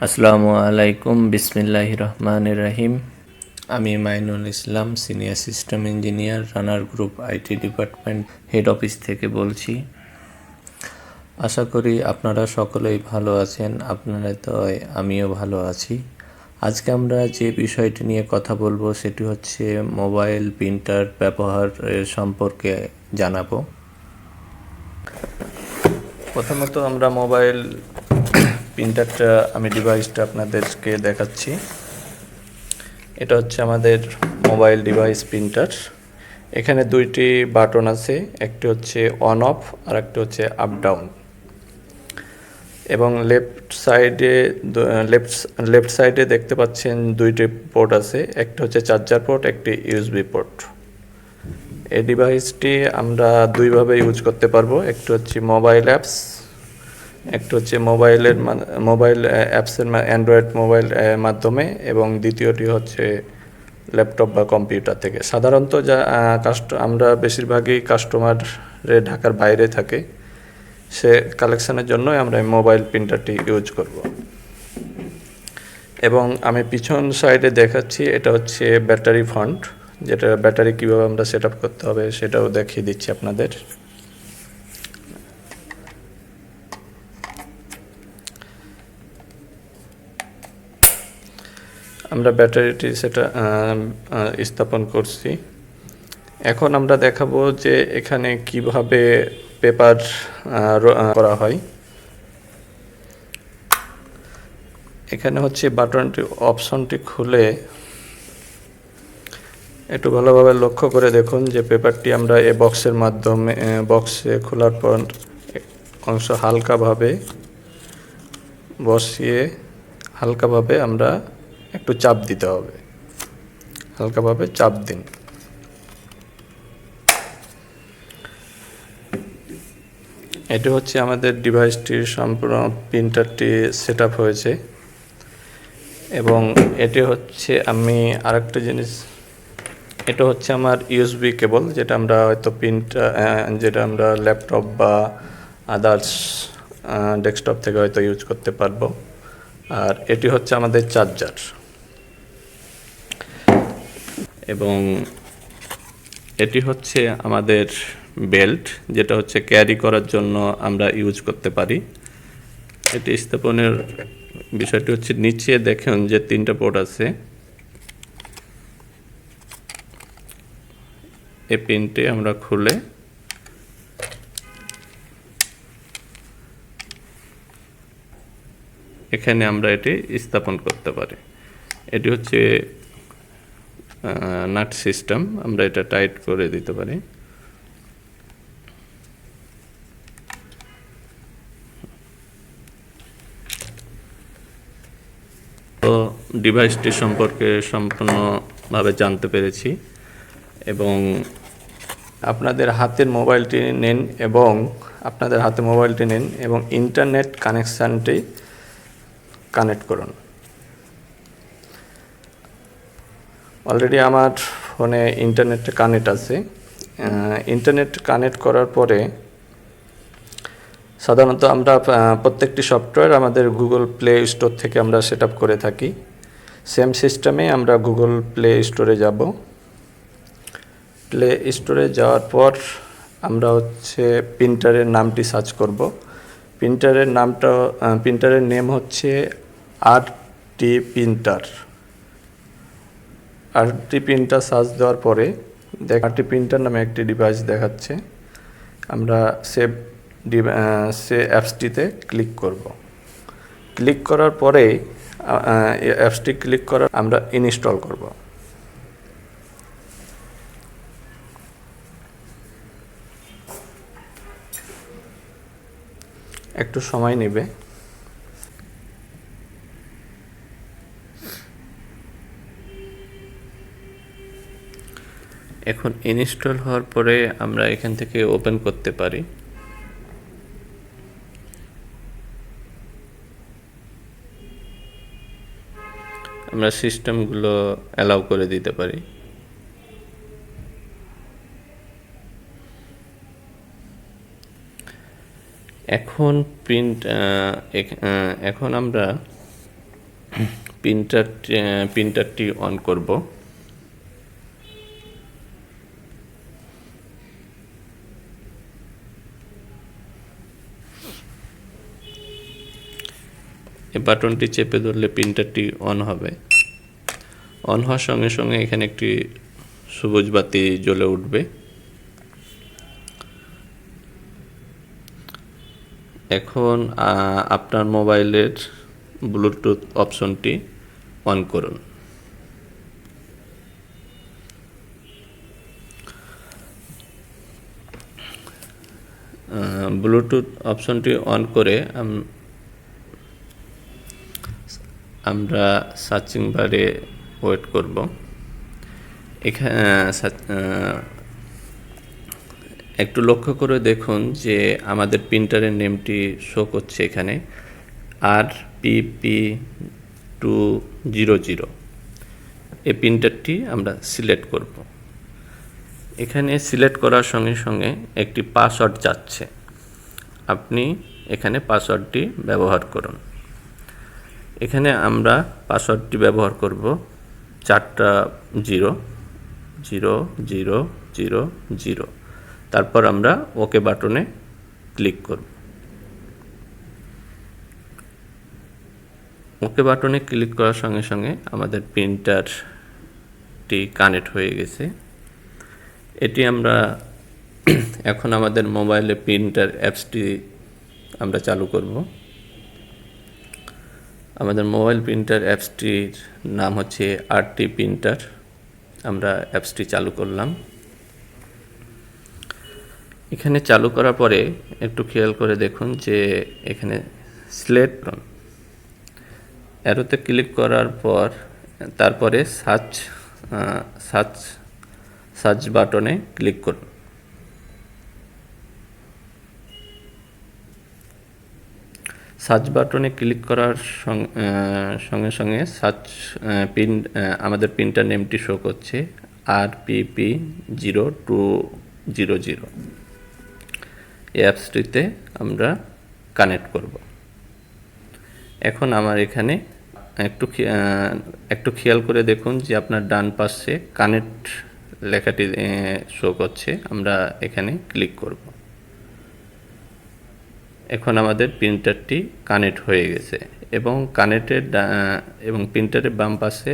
আসসালামু আলাইকুম বিসমিল্লাহির রহমানির রহিম। আমি Mainul Islam, senior system engineer, runner group IT department head office থেকে বলছি। আশা করি আপনারা সকলেই ভালো আছেন। আপনারা তো আমিও ভালো আছি। আজকে আমরা যে বিষয়টি নিয়ে কথা বলবো সেটি হচ্ছে মোবাইল প্রিন্টার ব্যবহার সম্পর্কে জানাবো। প্রথমত আমরা মোবাইল প্রিন্টারটা ডিভাইসটা আপনাদেরকে দেখাচ্ছি। এটা হচ্ছে আমাদের মোবাইল ডিভাইস প্রিন্টার। এখানে দুইটি বাটন আছে, একটি হচ্ছে অন অফ আর একটি হচ্ছে আপ ডাউন। এবং লেফট সাইডে দেখতে পাচ্ছেন দুইটি পোর্ট আছে, একটা হচ্ছে চার্জার পোর্ট, একটি ইউএসবি পোর্ট। এই ডিভাইসটি আমরা দুইভাবে ইউজ করতে পারবো, একটি হচ্ছে মোবাইল অ্যাপস, একটা হচ্ছে মোবাইল অ্যাপসের অ্যান্ড্রয়েড মোবাইল মাধ্যমে, এবং দ্বিতীয়টি হচ্ছে ল্যাপটপ বা কম্পিউটার থেকে। সাধারণত আমরা বেশিরভাগই কাস্টমারের ঢাকার বাইরে থাকে, সে কালেকশনের জন্য আমরা মোবাইল প্রিন্টারটি ইউজ করব। এবং আমি পিছন সাইডে দেখাচ্ছি, এটা হচ্ছে ব্যাটারি ফন্ট, যেটা ব্যাটারি কীভাবে আমরা সেট আপ করতে হবে সেটাও দেখিয়ে দিচ্ছি আপনাদের। আমরা ব্যাটারিটি সেটা স্থাপন করছি। এখন আমরা দেখাবো যে এখানে কিভাবে পেপার করা হয়। এখানে হচ্ছে বাটনটি অপশনটি খুলে একটু ভালোভাবে লক্ষ্য করে দেখুন যে পেপারটি আমরা এই বক্সের মাধ্যমে বক্সে খোলার পর অংশ হালকাভাবে বসিয়ে হালকাভাবে আমরা একটু চাপ দিতে হবে। হালকাভাবে চাপ দিন। এটি হচ্ছে আমাদের ডিভাইসটির সম্পূর্ণ প্রিন্টারটি সেট আপ হয়েছে। এবং এটি হচ্ছে আরেকটা জিনিস, এটা হচ্ছে আমার ইউএসবি কেবল, যেটা আমরা হয়তো যেটা আমরা ল্যাপটপ বা আদার্স ডেস্কটপ থেকে হয়তো ইউজ করতে পারবো। আর এটি হচ্ছে আমাদের চার্জার। এবং এটি হচ্ছে আমাদের বেল্ট, যেটা হচ্ছে ক্যারি করার জন্য আমরা ইউজ করতে পারি। এটি স্থাপনের বিষয়টি হচ্ছে নিচে দেখুন যে তিনটা পোর্ট আছে। এই পিনটি আমরা খুলে এখানে আমরা এটি স্থাপন করতে পারি। এটি হচ্ছে নাট সিস্টেম, আমরা এটা টাইট করে দিতে পারি। তো ডিভাইসটি সম্পর্কে সম্পূর্ণভাবে জানতে পেরেছি। এবং আপনাদের হাতে মোবাইলটি নেন এবং ইন্টারনেট কানেকশানটি কানেক্ট করুন। অলরেডি আমার ফোনে ইন্টারনেট কানেক্ট আছে। ইন্টারনেট কানেক্ট করার পরে সাধারণত আমরা প্রত্যেকটি সফটওয়্যার আমাদের গুগল প্লে স্টোর থেকে আমরা সেট আপ করে থাকি। সেম সিস্টেমে আমরা গুগল প্লে স্টোরে যাব। প্লে স্টোরে যাওয়ার পর আমরা হচ্ছে প্রিন্টারের নামটি সার্চ করব। প্রিন্টারের নেম হচ্ছে RT printer. RT printer search দেওয়ার পরে আরটি প্রিন্টার নামে একটি ডিভাইস দেখাচ্ছে। আমরা সে অ্যাপসটিতে ক্লিক করব। ক্লিক করার পরে অ্যাপসটি আমরা ইনস্টল করব। একটু সময় নেবে। এখন ইনস্টল হওয়ার পরে আমরা এখান থেকে ওপেন করতে পারি। আমরা সিস্টেমগুলো অ্যালাউ করে দিতে পারি। এখন আমরা প্রিন্টারটি অন করব। এই বাটনটি চেপে ধরলে প্রিন্টারটি অন হবে। অন হওয়ার সঙ্গে সঙ্গে এখানে একটি সবুজ বাতি জ্বলে উঠবে। এখন আপনার মোবাইলের ব্লুটুথ অপশনটি অন করুন। ব্লুটুথ অপশনটি অন করে আমরা সার্চিং বারে ওয়েট করব। এখানে একটু লক্ষ্য করে দেখুন যে আমাদের প্রিন্টারের নেমটি শো করছে এখানে RPP200। এই প্রিন্টারটি আমরা সিলেক্ট করব। এখানে সিলেক্ট করার সঙ্গে সঙ্গে একটি পাসওয়ার্ড চাচ্ছে, আপনি এখানে পাসওয়ার্ডটি ব্যবহার করুন। এখানে আমরা পাসওয়ার্ডটি ব্যবহার করব 4টা 0 0 0 0 0। তারপর আমরা ওকে বাটনে ক্লিক করব। ওকে বাটনে ক্লিক করার সঙ্গে সঙ্গে আমাদের প্রিন্টারটি কানেক্ট হয়ে গেছে। এটি আমরা এখন আমাদের মোবাইলে প্রিন্টার অ্যাপসটি আমরা চালু করব। আমাদের মোবাইল প্রিন্টার অ্যাপসটির নাম হচ্ছে RT প্রিন্টার। আমরা অ্যাপসটি চালু করলাম। এখানে চালু করার পরে একটু খেয়াল করে দেখুন যে এখানে সিলেক্ট অ্যারোতে ক্লিক করার পর তারপরে সার্চ বাটনে ক্লিক করুন। সার্চ বাটনে ক্লিক করার সঙ্গে সঙ্গে আমাদের প্রিন্টার নেমটি শো করছে RPP0200। এই অ্যাপসটিতে আমরা কানেক্ট করব। এখন আমার এখানে একটু খেয়াল করে দেখুন যে আপনার ডান পাশে কানেক্ট লেখাটি শো করছে। আমরা এখানে ক্লিক করব। এখন আমাদের প্রিন্টারটি কানেক্ট হয়ে গেছে এবং প্রিন্টারের বাম পাশে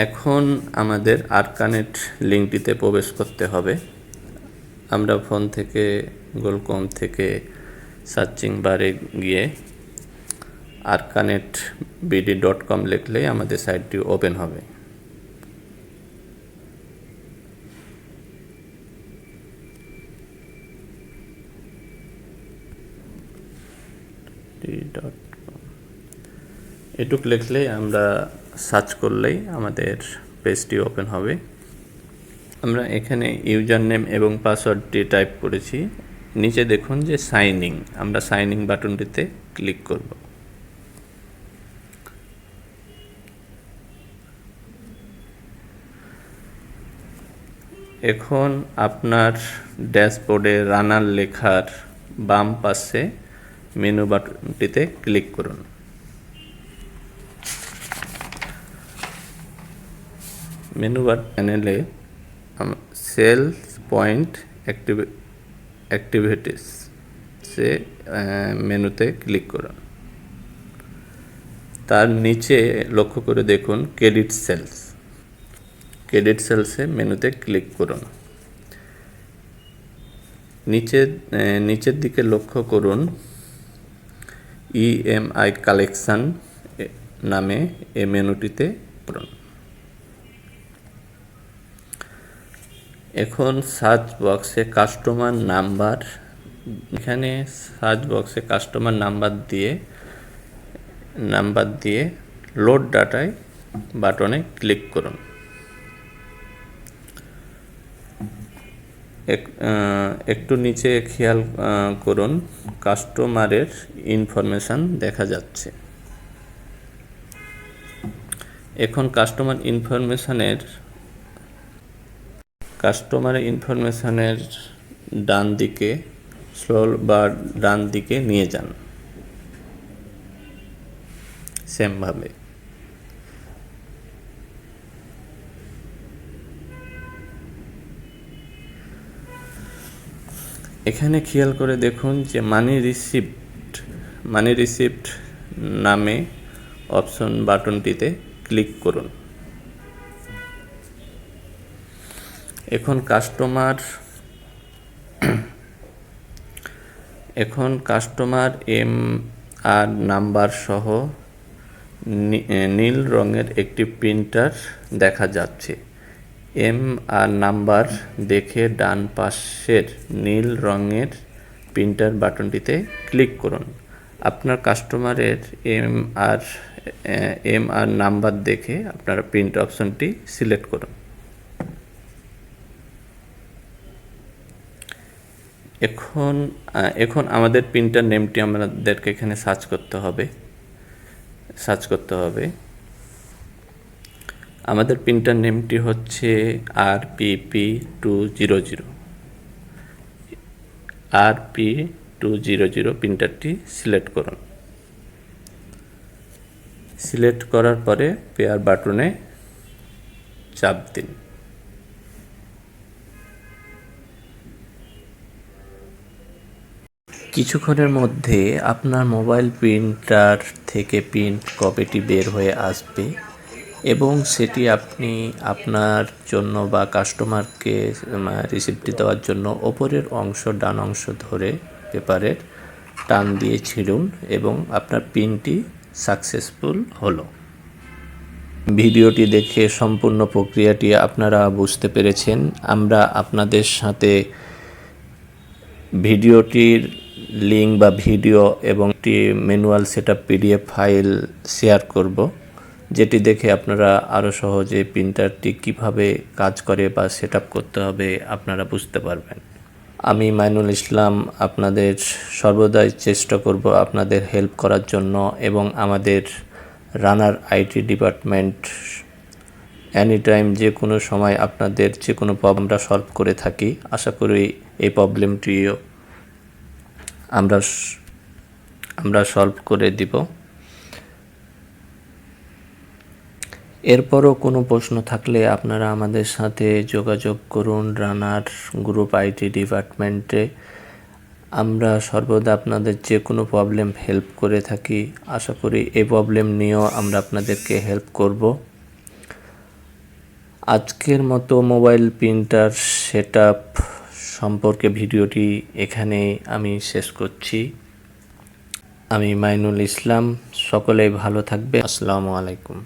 এখন আমাদের কানেক্ট লিঙ্কটিতে প্রবেশ করতে হবে। আমরা ফোন থেকে গুগল থেকে সার্চিং বারে গিয়ে arcannetbd.com লিখলেই আমাদের সাইটটি ওপেন হবে। এটুক লিখলেই আমরা সার্চ করলেই আমাদের পেজটি ওপেন হবে। আমরা এখানে ইউজার নেম এবং পাসওয়ার্ডটি টাইপ করেছি। নিচে দেখুন যে সাইন ইন, আমরা সাইন ইন বাটনটিতে ক্লিক করব। এখন আপনার ড্যাশবোর্ডে রানার লেখার বাম পাশে মেনু বাটনটিতে ক্লিক করুন। মেনু বার প্যানেলে সেলস পয়েন্ট অ্যাক্টিভিটিস মেনুতে ক্লিক করুন। তার নিচে লক্ষ্য করে দেখুন ক্রেডিট সেলসে মেনুতে ক্লিক করুন। নিচের দিকে লক্ষ্য করুন EMI কালেকশন নামে এই মেনুটিতে করুন। এখন সার্চ বক্সে কাস্টমার নাম্বার, এখানে সার্চ বক্সে কাস্টমার নাম্বার দিয়ে লোড ডাটায় বাটনে ক্লিক করুন। একটু নিচে খেয়াল করুন কাস্টমারের ইনফরমেশান দেখা যাচ্ছে। এখন কাস্টমার ইনফরমেশানের ডান দিকে স্ক্রল বা ডান দিকে নিয়ে যান। সেমভাবে। এখানে খেয়াল করে দেখুন যে মানি রিসিপ্ট নামে অপশন বাটনটিতে ক্লিক করুন। এখন কাস্টমার MR নাম্বার সহ নীল রঙের একটি প্রিন্টার দেখা যাচ্ছে। MR নাম্বার দেখে ডান পাশের নীল রঙের প্রিন্টার বাটনটিতে ক্লিক করুন। আপনার কাস্টমারের MR নাম্বার দেখে আপনারা প্রিন্ট অপশনটি সিলেক্ট করুন। এখন আমাদের প্রিন্টার নেমটি আমাদেরকে এখানে সার্চ করতে হবে। আমাদের প্রিন্টার নেমটি হচ্ছে RPP200। RP200 প্রিন্টারটি সিলেক্ট করুন। সিলেক্ট করার পরে পেয়ার বাটনে চাপ দিন। কিছুক্ষণের মধ্যে আপনার মোবাইল প্রিন্টার থেকে প্রিন্ট কপিটি বের হয়ে আসবে এবং সেটি আপনি আপনার জন্য বা কাস্টমারকে রিসিপ্টটি দেওয়ার জন্য ওপরের অংশ ডান অংশ ধরে পেপারের টান দিয়ে ছিঁড়ুন এবং আপনার প্রিন্টটি সাকসেসফুল হলো। ভিডিওটি দেখে সম্পূর্ণ প্রক্রিয়াটি আপনারা বুঝতে পেরেছেন। আমরা আপনাদের সাথে ভিডিওটির লিঙ্ক বা ভিডিও এবং একটি manual setup PDF file share করব, যেটি দেখে আপনারা আরও সহজে প্রিন্টারটি কিভাবে কাজ করে বা সেটআপ করতে হবে আপনারা বুঝতে পারবেন। আমি মাইনুল ইসলাম আপনাদের সর্বদাই চেষ্টা করব আপনাদের হেল্প করার জন্য এবং আমাদের রানার IT ডিপার্টমেন্ট এনিটাইম যে কোনো সময় আপনাদের যে কোনো প্রবলেমটা সলভ করে থাকি। আশা করি এই প্রবলেমটিও আমরা সলভ করে দিব। এরপরও কোনো প্রশ্ন থাকলে আপনারা আমাদের সাথে যোগাযোগ করুন রানার গ্রুপ IT ডিপার্টমেন্টে। আমরা সর্বদা আপনাদের যে কোনো প্রবলেম হেল্প করে থাকি। আশা করি এই প্রবলেম নিয়েও আমরা আপনাদেরকে হেল্প করব। আজকের মতো মোবাইল প্রিন্টার সেটআপ সম্পর্কে ভিডিওটি এখানে আমি শেষ করছি। আমি মাইনুল ইসলাম। সকলেই ভালো থাকবে। আসসালামু আলাইকুম।